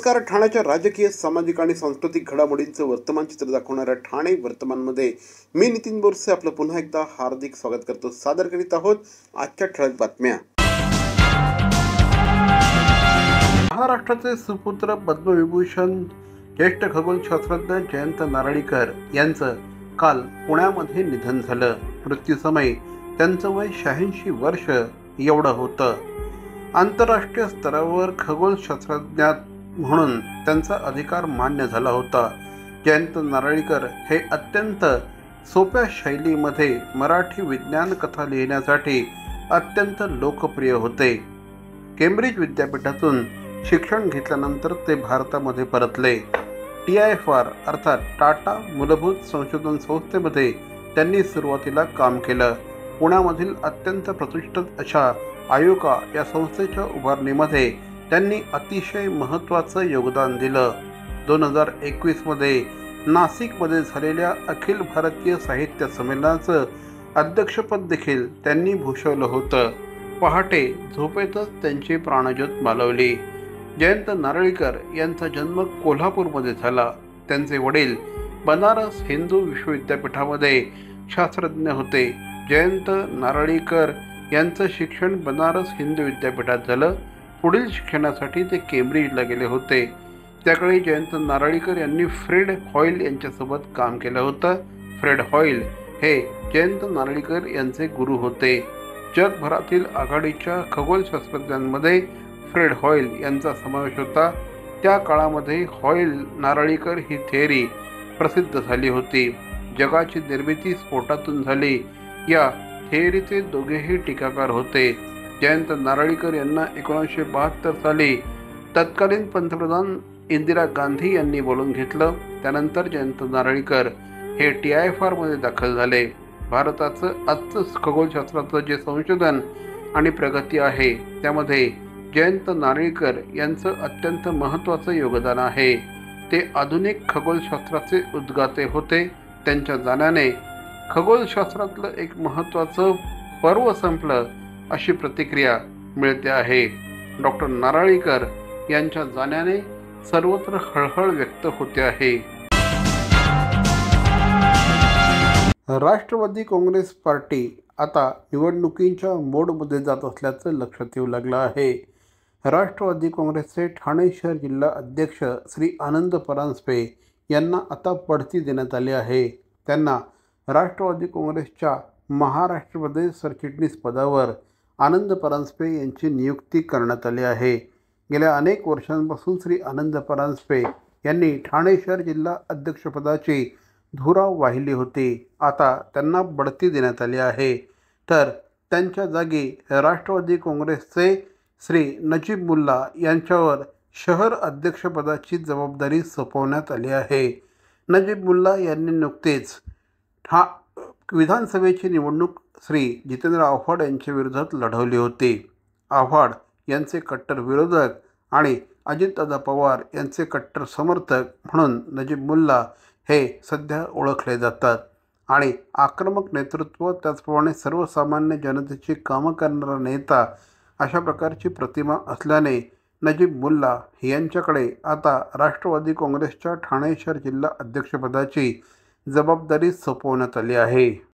नमस्कार. ठाण्याच्या राजकीय, सामाजिक आणि सांस्कृतिक घडामोडींचं वर्तमान चित्र दाखवणाऱ्या ठाणे वर्तमानमध्ये मी नितीन बोरसे आपलं पुन्हा एकदा हार्दिक स्वागत करतो. सादर करीत आहोत आजच्या ठळक बातम्या. महाराष्ट्राचे सुपुत्र पद्मविभूषण ज्येष्ठ खगोलशास्त्रज्ञ जयंत नारळीकर यांचं काल पुण्यामध्ये निधन झालं. मृत्यूसमयी त्यांचं वय 86 वर्ष एवढं होतं. आंतरराष्ट्रीय स्तरावर खगोलशास्त्रज्ञ म्हणून त्यांचा अधिकार मान्य झाला होता. जयंत नारळीकर हे अत्यंत सोप्या शैलीमध्ये मराठी विज्ञान कथा लिहिण्यासाठी अत्यंत लोकप्रिय होते. केम्ब्रिज विद्यापीठातून शिक्षण घेतल्यानंतर ते भारतामध्ये परतले. TIFR अर्थात टाटा मूलभूत संशोधन संस्थेमध्ये त्यांनी सुरुवातीला काम केलं. पुण्यामधील अत्यंत प्रतिष्ठित अशा आयुका या संस्थेच्या उभारणीमध्ये त्यांनी अतिशय महत्त्वाचं योगदान दिलं. 2021 मध्ये नाशिकमध्ये झालेल्या अखिल भारतीय साहित्य संमेलनाचं अध्यक्षपद देखील त्यांनी भूषवलं होतं. पहाटे झोपेतच त्यांची प्राणज्योत मालवली. जयंत नारळीकर यांचा जन्म कोल्हापूरमध्ये झाला. त्यांचे वडील बनारस हिंदू विश्वविद्यापीठामध्ये शास्त्रज्ञ होते. जयंत नारळीकर यांचं शिक्षण बनारस हिंदू विद्यापीठात झालं. पुढील शिक्षणासाठी ते केम्ब्रिजला गेले होते. त्याकाळी जयंत नारळीकर यांनी फ्रेड हॉईल यांच्यासोबत काम केलं होतं. फ्रेड हॉईल हे जयंत नारळीकर यांचे गुरु होते. जगभरातील आघाडीच्या खगोलशास्त्रज्ञांमध्ये फ्रेड हॉईल यांचा समावेश होता. त्या काळामध्ये हॉईल नारळीकर ही थिअरी प्रसिद्ध झाली होती. जगाची निर्मिती स्फोटातून झाली या थिअरीचे दोघेही टीकाकार होते. जयंत नारळीकर यांना 1972 साली तत्कालीन पंतप्रधान इंदिरा गांधी यांनी बोलून घेतलं. त्यानंतर जयंत नारळीकर हे TIFR मध्ये दाखल झाले. भारताचं आजचं खगोलशास्त्राचं जे संशोधन आणि प्रगती आहे त्यामध्ये जयंत नारळीकर यांचं अत्यंत महत्त्वाचं योगदान आहे. ते आधुनिक खगोलशास्त्राचे उद्गाते होते. त्यांच्या जाण्याने खगोलशास्त्रातलं एक महत्त्वाचं पर्व संपलं अशी प्रतिक्रिया मिळते आहे. डॉक्टर नारळीकर यांच्या जाण्याने सर्वत्र हळहळ व्यक्त होते आहे. राष्ट्रवादी काँग्रेस पार्टी आता निवडणुकीच्या मोडमध्ये जात असल्याचं लक्षात येऊ लागलं आहे. राष्ट्रवादी काँग्रेसचे ठाणे शहर जिल्हा अध्यक्ष श्री आनंद परांजपे यांना आता बढती देण्यात आली आहे. त्यांना राष्ट्रवादी काँग्रेसच्या महाराष्ट्र प्रदेश सरचिटणीस पदावर आनंद परांजपे यांची नियुक्ती करण्यात आली आहे. गेल्या अनेक वर्षांपासून श्री आनंद परांजपे यांनी ठाणे शहर जिल्हा अध्यक्षपदाची धुरा वाहिली होती. आता त्यांना बढती देण्यात आली आहे. तर त्यांच्या जागी राष्ट्रवादी काँग्रेसचे श्री नजीब मुल्ला यांच्यावर शहर अध्यक्षपदाची जबाबदारी सोपवण्यात आली आहे. नजीब मुल्ला यांनी नुकतेच विधानसभेची निवडणूक श्री जितेंद्र आव्हाड यांच्या विरोधात लढवली होती. आव्हाड यांचे कट्टर विरोधक आणि अजितदादा पवार यांचे कट्टर समर्थक म्हणून नजीब मुल्ला हे सध्या ओळखले जातात. आणि आक्रमक नेतृत्व त्याचप्रमाणे सर्वसामान्य जनतेची कामं करणारा नेता अशा प्रकारची प्रतिमा असल्याने नजीब मुल्ला यांच्याकडे आता राष्ट्रवादी काँग्रेसच्या ठाणे शहर जिल्हा अध्यक्षपदाची जबाबदारी सोपवण्यात आली आहे.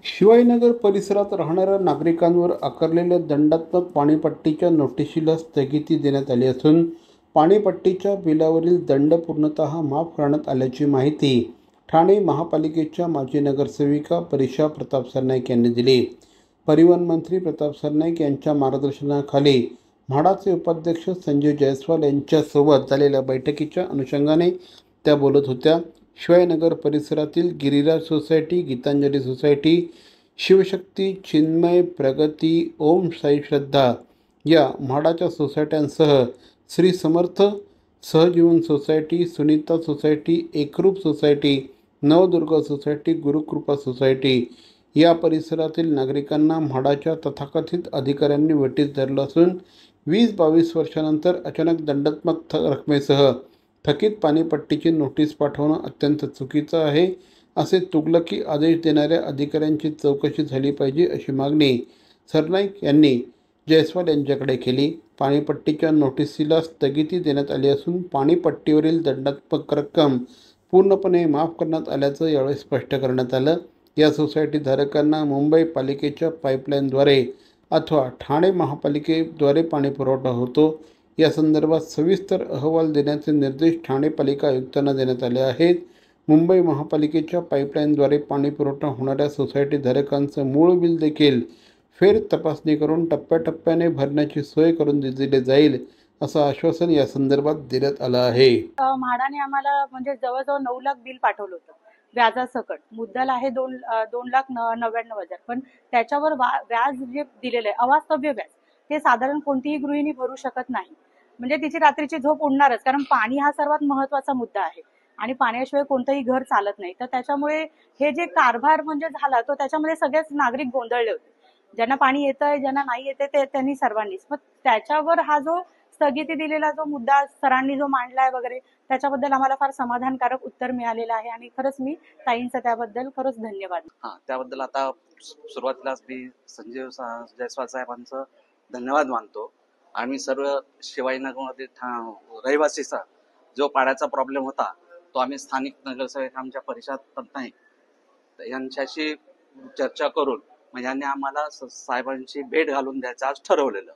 शिवाजीनगर परिसरात राहणाऱ्या नागरिकांवर आकारलेल्या दंडात्मक पाणीपट्टीच्या नोटिशीला स्थगिती देण्यात आली असून पाणीपट्टीच्या बिलावरील दंड पूर्णतः माफ करण्यात आल्याची माहिती ठाणे महापालिकेच्या माजी नगरसेविका परिषा प्रताप सरनाईक यांनी दिली. परिवहन मंत्री प्रताप सरनाईक यांच्या मार्गदर्शनाखाली म्हाडाचे उपाध्यक्ष संजय जयस्वाल यांच्यासोबत झालेल्या बैठकीच्या अनुषंगाने त्या बोलत होत्या. शिवाजीनगर परिसरातील गिरिराज सोसायटी, गीतांजली सोसायटी, शिवशक्ती, चिन्मय, प्रगती, ओम साई श्रद्धा या म्हाडाच्या सोसायट्यांसह Shri Samarth, Sahjeevan society, Sunita society, Ekroop society, Navdurga society, Gurukripa society या परिसरातील नागरिकांना म्हाडाच्या तथाकथित अधिकाऱ्यांनी वेठीस धरलं असून 20-22 वर्षानंतर अचानक दंडात्मक रकमेसह थकीत पाणीपट्टीची नोटीस पाठवणं अत्यंत चुकीचं आहे. असे तुगलकी आदेश देणाऱ्या अधिकाऱ्यांची चौकशी झाली पाहिजे अशी मागणी सरनाईक यांनी जयस्वाल यांच्याकडे केली. पाणीपट्टीच्या नोटिसीला स्थगिती देण्यात आली असून पाणीपट्टीवरील दंडात्मक रक्कम पूर्णपणे माफ करण्यात आल्याचं यावेळी स्पष्ट करण्यात आलं। या सोसायटी धारकांना मुंबई पालिकेच्या पाईपलाईनद्वारे अथवा ठाणे महापालिकेद्वारे पाणी पुरवठा होतो। या संदर्भात सविस्तर अहवाल देण्याचे निर्देश ठाणे पालिका आयुक्तांना देण्यात आले आहेत। मुंबई महापालिकेच्या पाईपलाईनद्वारे पाणी पुरवठा होणाऱ्या सोसायटी धारकांचं मूळ बिल देखील फेर तपासणी करून टप्प्याटप्प्याने भरण्याची सोय करून दिली जाईल असं आश्वासन या संदर्भात देण्यात आलं आहे। म्हाडाने आम्हाला म्हणजे जवळजवळ 9 लाख बिल पाठवलं होतं व्याजासकट। मुद्दल आहे 2,99,000, पण त्याच्यावर व्याज जे दिलेलं आहे अवास्तव्य व्याज ते साधारण कोणतीही गृहिणी भरू शकत नाही। म्हणजे तिची रात्रीची झोप उडणारच, कारण पाणी हा सर्वात महत्त्वाचा मुद्दा आहे आणि पाण्याशिवाय कोणतंही घर चालत नाही। तर त्याच्यामुळे हे जे कारभार म्हणजे झाला तो त्याच्यामध्ये सगळेच नागरिक गोंधळले होते। ज्यांना पाणी येतंय ज्यांना नाही येते ते त्यांनी सर्वांनीच, मग त्याच्यावर हा जो स्थगिती दिलेला जो मुद्दा सरांनी जो मांडलाय वगैरे त्याच्याबद्दल आम्हाला फार समाधानकारक उत्तर मिळालेलं आहे आणि खरंच मी ताईंचं त्याबद्दल खरंच धन्यवाद। त्याबद्दल आता सुरुवातीलाच मी संजय जयस्वाल साहेबांचं धन्यवाद मानतो। आम्ही सर्व शिवाजीनगरमध्ये रहिवासीचा जो पाण्याचा प्रॉब्लेम होता तो आम्ही स्थानिक नगरसेवक आमच्या परिषद पटनाईक यांच्याशी चर्चा करून म्हणजे यांनी आम्हाला साहेबांची भेट घालून द्यायचं आज ठरवलेलं,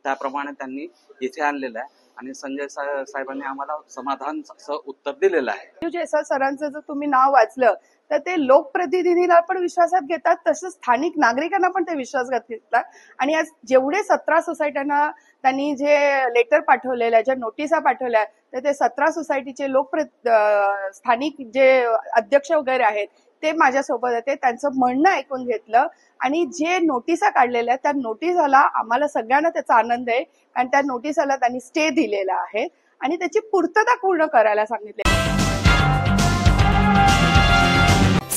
त्याप्रमाणे त्यांनी इथे आणलेलं आहे आणि संजय साहेबांनी आम्हाला समाधान उत्तर दिलेलं आहे। जयस्वाल सरांचं जर तुम्ही नाव वाचलं तर ते लोकप्रतिनिधीला पण विश्वासात घेतात, तसंच स्थानिक नागरिकांना पण ते विश्वासात घेतात। आणि आज जेवढे 17 सोसायट्यांना त्यांनी जे लेटर पाठवलेलं आहे, ज्या नोटिसा पाठवल्या, तर ते 17 सोसायटीचे स्थानिक जे अध्यक्ष वगैरे आहेत ते माझ्यासोबत होते। त्यांचं म्हणणं ऐकून घेतलं आणि जे नोटिसा काढलेल्या त्या नोटिसाला आम्हाला सगळ्यांना त्याचा आनंद आहे, कारण त्या नोटिसाला त्यांनी स्टे दिलेला आहे आणि त्याची पूर्तता पूर्ण करायला सांगितले।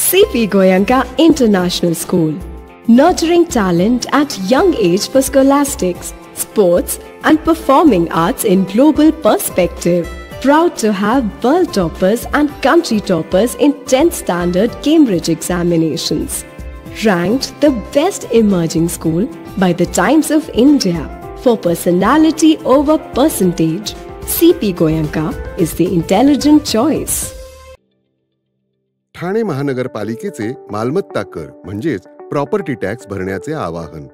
CP Goenka International School, nurturing talent at young age for scholastics, sports and performing arts in global perspective. Proud to have world toppers and country toppers in 10th standard Cambridge examinations. Ranked the best emerging school by the Times of India for personality over percentage, CP Goenka is the intelligent choice. Thane महानगरपालिकेचे मालमत्ता कर म्हणजेच property tax भरण्याचे आवाहन।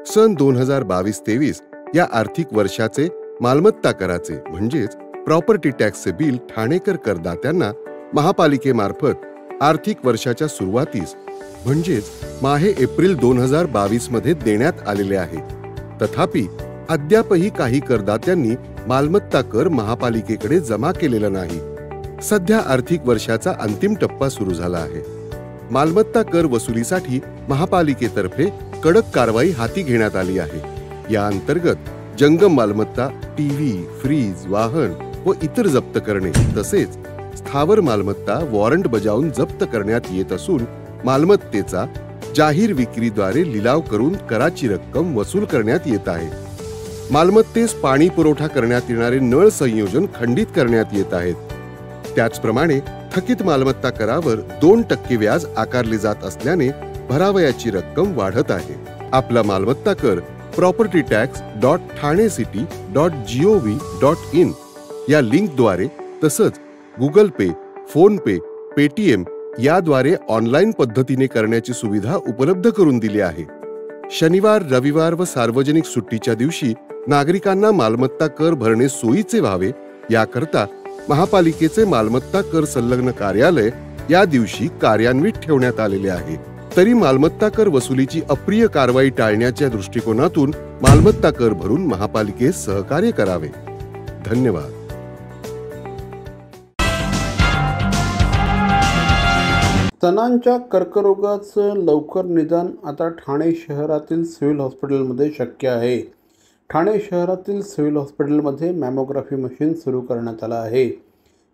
सन 2022-23 या आर्थिक वर्षाचे मालमत्ता कराचे म्हणजेच प्रॉपर्टी टॅक्सचे बिल ठाणेकर करदात्यांना महापालिकेमार्फत आर्थिक वर्षाच्या सुरुवातीस म्हणजेच माहे एप्रिल 2022 मध्ये देण्यात आलेले आहे। तथापि अद्यापही काही करदात्यांनी मालमत्ता कर महापालिकेकडे जमा केलेला नाही। सध्या आर्थिक वर्षाचा अंतिम टप्पा सुरू झाला आहे। मालमत्ता कर वसुलीसाठी महापालिकेतर्फे कडक कारवाई हाती घेण्यात आली आहे। या अंतर्गत जंगम मालमत्ता, टीव्ही, फ्रीज, वाहन व इतर जप्त करणे तसेच स्थावर मालमत्ता वॉरंट बजावून जप्त करण्यात येत असून मालमत्तेचा जाहीर विक्रीद्वारे लिलाव करून कराची रक्कम वसूल करण्यात येत आहे। मालमत्तेस पाणी पुरवठा करण्यात येणारे नळ संयोजन खंडित करण्यात येत आहेत। त्याचप्रमाणे थकीत मालमत्ता करावर 2% व्याज आकारले जात असल्याने भरावयाची रक्कम वाढत आहे। आपला मालमत्ता कर propertytax.thanecity.gov.in या लिंकद्वारे तसंच गुगल पे, फोन पे, पेटीएम याद्वारे ऑनलाईन पद्धतीने करण्याची सुविधा उपलब्ध करून दिली आहे। शनिवार, रविवार व सार्वजनिक सुट्टीच्या दिवशी नागरिकांना मालमत्ता कर भरणे सोयीचे व्हावे याकरता महापालिकेचे मालमत्ता कर संलग्न कार्यालय या दिवशी कार्यान्वित ठेवण्यात आलेले आहे। तरी मालमत्ता कर वसुलीची अप्रिय कारवाई टाळण्याच्या दृष्टिकोनातून मालमत्ता कर भरून महापालिकेस सहकार्य करावे। धन्यवाद। स्तनांच्या कर्करोगाचं लवकर निदान आता ठाणे शहरातील सिव्हिल हॉस्पिटलमध्ये शक्य आहे। ठाणे शहरातील सिव्हिल हॉस्पिटलमध्ये मॅमोग्राफी मशीन सुरू करण्यात आला आहे।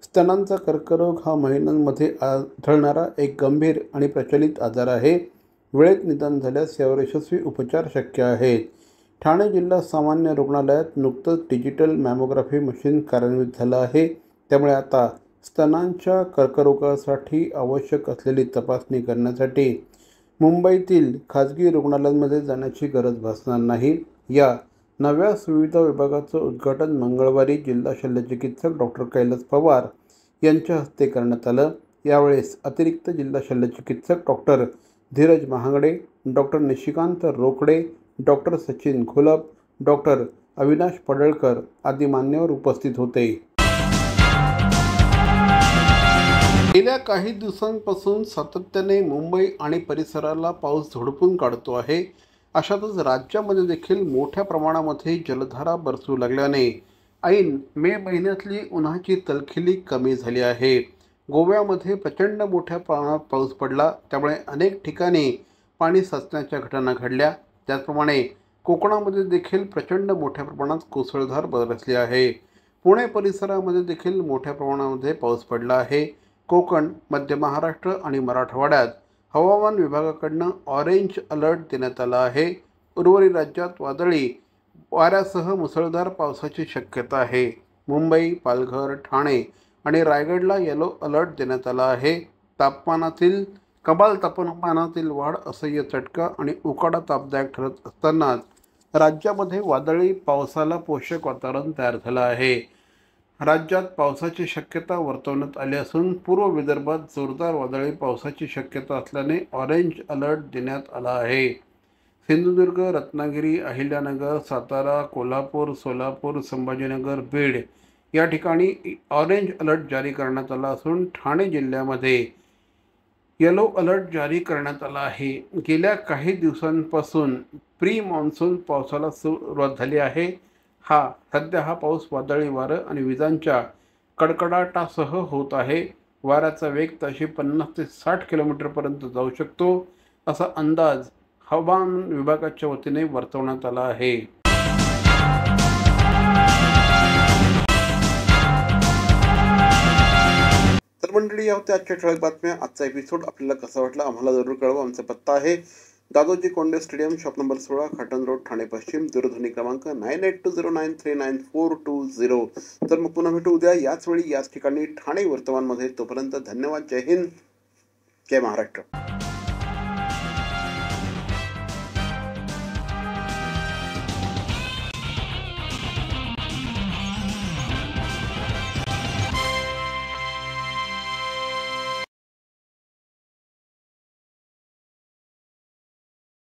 स्तनांचा कर्करोग हा महिलांमध्ये आढळणारा एक गंभीर आणि प्रचलित आजार आहे। वेळेत निदान झाल्यास यावर यशस्वी उपचार शक्य आहेत। ठाणे जिल्हा सामान्य रुग्णालयात नुकतंच डिजिटल मॅमोग्राफी मशीन कार्यान्वित झालं आहे। त्यामुळे आता स्तनांच्या कर्करोगासाठी आवश्यक असलेली तपासणी करण्यासाठी मुंबईतील खाजगी रुग्णालयांमध्ये जाण्याची गरज भासणार नाही। या नव्या सुविधा विभागाचं उद्घाटन मंगळवारी जिल्हा शल्यचिकित्सक डॉक्टर कैलास पवार यांच्या हस्ते करण्यात आलं। यावेळेस अतिरिक्त जिल्हा शल्यचिकित्सक डॉक्टर धीरज महागडे, doctor Nishikant Rokade, doctor Sachin Gholap, doctor Avinash Padalkar आदी मान्यवर उपस्थित होते। गेल्या काही दिवसांपासून सातत्याने मुंबई आणि परिसराला पाऊस झोडपून काढतो आहे। अशातच राज्यामध्ये देखील मोठ्या प्रमाणामध्ये जलधारा बरसू लागल्याने ऐन मे महिन्यातली उन्हाची तलखिली कमी झाली आहे। गोव्यामध्ये प्रचंड मोठ्या प्रमाणात पाऊस पडला, त्यामुळे अनेक ठिकाणी पाणी साचण्याच्या घटना घडल्या। त्याचप्रमाणे कोकणामध्ये देखील प्रचंड मोठ्या प्रमाणात कोसळधार बरसली आहे। पुणे परिसरामध्ये देखील मोठ्या प्रमाणामध्ये पाऊस पडला आहे। कोकण, मध्य महाराष्ट्र आणि मराठवाड्यात हवामान विभागाकडून ऑरेंज अलर्ट देण्यात आला आहे। उर्वरित राज्यात वादळी वाऱ्यासह मुसळधार पावसाची शक्यता आहे। मुंबई, पालघर, ठाणे आणि रायगडला येलो अलर्ट देण्यात आला आहे। कमाल तापमानातील वाढ असह्य चटका आणि उकाडा तापदायक ठरत असतानाच राज्यामध्ये वादळी पावसाला पोषक वातावरण तयार झालं आहे। राज्यात पावसाची शक्यता वर्तवण्यात आली असून पूर्व विदर्भात जोरदार वादळी पावसाची शक्यता असल्याने ऑरेंज अलर्ट देण्यात आला आहे। सिंधुदुर्ग, रत्नागिरी, अहिल्यानगर, सातारा, कोल्हापूर, सोलापूर, संभाजीनगर, बीड या ठिकाणी ऑरेंज अलर्ट जारी करण्यात आला असून ठाणे जिल्ह्यामध्ये येलो अलर्ट जारी करण्यात आला आहे। गेल्या काही दिवसांपासून प्री मान्सून पावसाला सुरुवात झाली आहे। सध्या हा पाऊस वादळी वारं आणि विजांच्या कडकडाटासह होत आहे। वाऱ्याचा वेग ताशी 50 ते 60 किलोमीटरपर्यंत जाऊ शकतो, असा अंदाज हवामान विभागाच्या वतीने वर्तवण्यात आला आहे। तर मंडळी, या होत्या आजच्या ठळक बातम्या। आजचा एपिसोड आपल्याला कसा वाटला आम्हाला जरूर कळवा। आमचा पत्ता आहे Dadoji Konde stadium, shop number 16, Khatan road, Thane पश्चिम। दूरध्वनी क्रमांक 9820939420। तर मग पुन्हा भेटू उद्या याच वेळी याच ठिकाणी ठाणे वर्तमानमध्ये। तोपर्यंत धन्यवाद। जय हिंद, जय महाराष्ट्र।